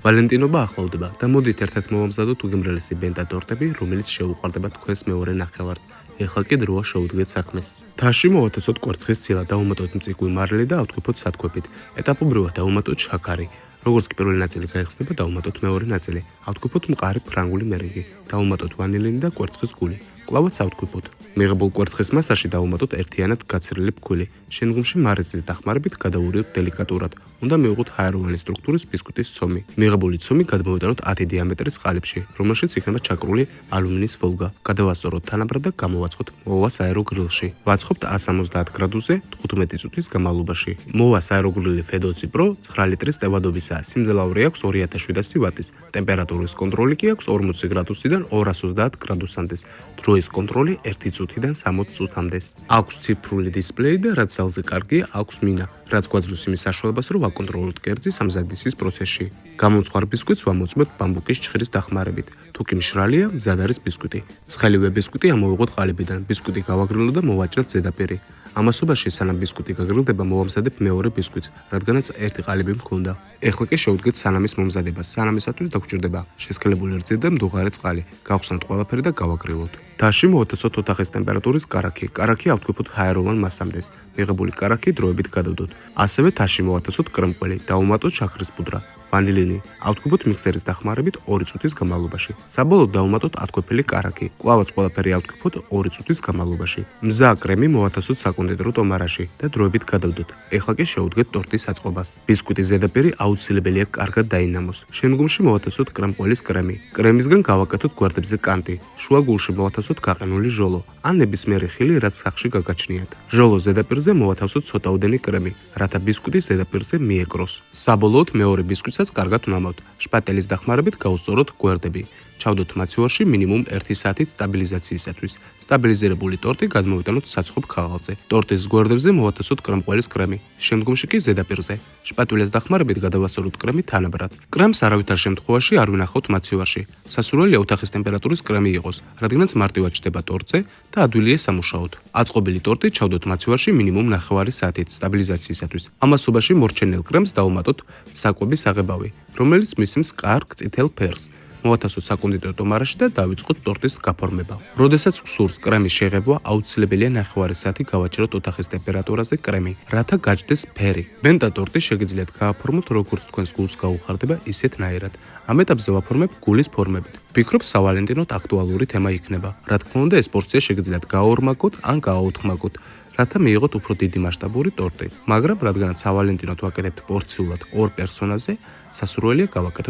ვალენტინობა ახლოვდება და მოდით ერთად მოვამზადოთ უგემრელესი ბენტა ტორტები, რომელიც შეუყვარდება თქვენს მეორე ნახევარს. ეხლა კი დროა შევუდგეთ საქმეს. თაში მოვათესოთ კვერცხის ცილა, დავუმატოთ მწიგვი მარილი და ავთქვიფოთ სათქვებით. ეტაპობრივად დავუმატოთ შაქარი. როგორც კი პირველი ნაწილი გაიხსნება, დავუმატოთ მეორე ნაწილი. ავთქვიფოთ მყარი ფრანგული მერენგი. დავუმატოთ ვანილინი და კვერცხის გული. კვლავაც ავთქვიფოთ. მიღებულ კვერცხის მასაში დავუმატოთ ერთიანად გაცრილი ფქვილი. შემდგომში მარილის დახმარებით გადავურიოთ დელიკატურად. უნდა მივიღოთ ჰაეროვანი სტრუქტურის ბისკვიტის ცომი. მიღებული ცომი გადმოვიტანოთ 10 დიამეტრის ყალიბში, რომელშიც იქნება ჩაკრული ალუმინის ვოლგა. გადავასწოროთ თანაბრად და გამოვაცხოთ მოვას აეროგრილში. ვაცხობთ 170 გრადუსზე 15 წუთის განმავლობაში. მოვას აეროგრილი Fedotsi Pro 9 ლიტრის ტევადობისაა. სიმძლავრე აქვს 2700 ვატის. ტემპერატურის კონტროლი კი აქვს 40 გრადუსიდან 230 გრადუსამდე. დროის კონტროლი 1 წუთიდან 60 წუთამდე. აქვს ციფრული დისპლეი და რაც ძალზე კარგია, აქვს მინა, რაც გვაძლევს იმის საშუალებას, რომ ვაკონტროლოთ კერძის ამზადისის პროცესში. გამომწვარ ბისკვიტს ვამოწმოთ ბამბუკის ჭხირის დახმარებით. თუ კი მშრალია, მზად არის ბისკვიტი. ცხელივე ბისკვიტი ამოვიღოთ ყალიბიდან. ბისკვიტი გავაგრილოთ და მოვაჭრეთ ზედაპირი. ამასობაში სანამ ბისკვიტი გაგრილდება, მოვამზადებ მეორე ბისკვიტს, რადგანაც ერთი ყალიბი მქონდა. ეხლა კი შევუდგეთ სანამის მომზადებას. სანამისათვის დაგვჭირდება შესქელებული რძე და მდუღარე წყალი. გავხსნათ ყველაფერი და გავაგრილოთ. თაში მოვათესოთ ოთახის ტემპერატურის კარაქი. კარაქი ავთქვიფოთ ჰაეროვან მასამდე. მიღებული კარაქი დროებით გადავდოთ. ასევე თაში მოვათესოთ კრემკველი. დავუმატოთ შაქრის პუდრა. ვანილინი. ავთქვიფოთ მიქსერის დახმარებით 2 წუთის განმავლობაში. საბოლოოდ დავუმატოთ ათქვეფილი კარაქი. კვლავაც ყველაფერი ავთქვიფოთ 2 წუთის განმავლობაში. მზა კრემი მოვათესოთ საკონდიტრო ტომარაში და დროებით გადავდოთ. ეხლა კი შევუდგეთ ტორტის საწყობას. ბისკვიტის ზედაპირი აუცილებელია კარგად დაინამოს. შემდგომში მოვათესოთ კრემყველის კრემი. კრემისგან გავაკეთოთ გვერდებზე კანტი. შუა გულში მოვათესოთ გაყინული ჟოლო ან ნებისმიერი ხილი, რაც სახში გაგაჩნიათ. ჟოლოს ზედაპირზე მოვათავსოთ ცოტაოდენი კრემი, რათა ბისკვიტის ზედაპირზე მიეკროს. საბოლოოდ მეორე ბისკვიტსაც კარგად ვნამავთ. შპატელის დახმარებით გავუსწოროთ გვერდები. ჩავდოთ მაცივარში მინიმუმ 1 საათით სტაბილიზაციისათვის. სტაბილიზირებული ტორტი გადმოვიტანოთ საცხობ ქაღალდზე. ტორტის გვერდებზე მოვათესოთ კრემყველის კრემი. შემდგომში კი ზედაპირზე. შპატულის დახმარებით გადავასწოროთ კრემი თანაბრად. კრემს არავითარ შემთხვევაში არ ვინახავთ მაცივარში. სასურველია ოთახის ტემპერატურის კრემი იყოს, რადგანაც მარტივად ჩდება ტორტზე და ადვილია სამუშაოდ. აწყობილი ტორტი ჩავდოთ მაცივარში მინიმუმ 9 საათით სტაბილიზაციისათვის. ამასობაში მორჩენილ კრემს დავუმატოთ საკვების აღებავი, რომელიც მისცემს კარგ წითელ ფერს. მოვათესოთ საკონდიტრო ტომარაში და დავიწყოთ ტორტის გაფორმება. როდესაც გსურს კრემის შეღებვა, აუცილებელია 9 საათი გავაჭროთ ოთახის ტემპერატურაზე კრემი, რათა გაჭდეს ფერი. ბენტა ტორტი შეგიძლიათ გააფორმოთ როგორც თქვენს გულს გაუხარდება, ისეთნაირად. ამ ეტაპზე ვაფორმებ გულის ფორმებით. ვფიქრობ, სავალენტინოდ აქტუალური თემა იქნება. რა თქმა უნდა, ეს პორცია შეგიძლიათ გააორმაგოთ ან გააოთხმაგოთ, რათა მიიღოთ უფრო დიდი მასშტაბური ტორტი. მაგრამ რადგანაც სავალენტინოდ ვაკეთებთ პორციულად 2 პერსონაზე, სასურველია გავაკეთოთ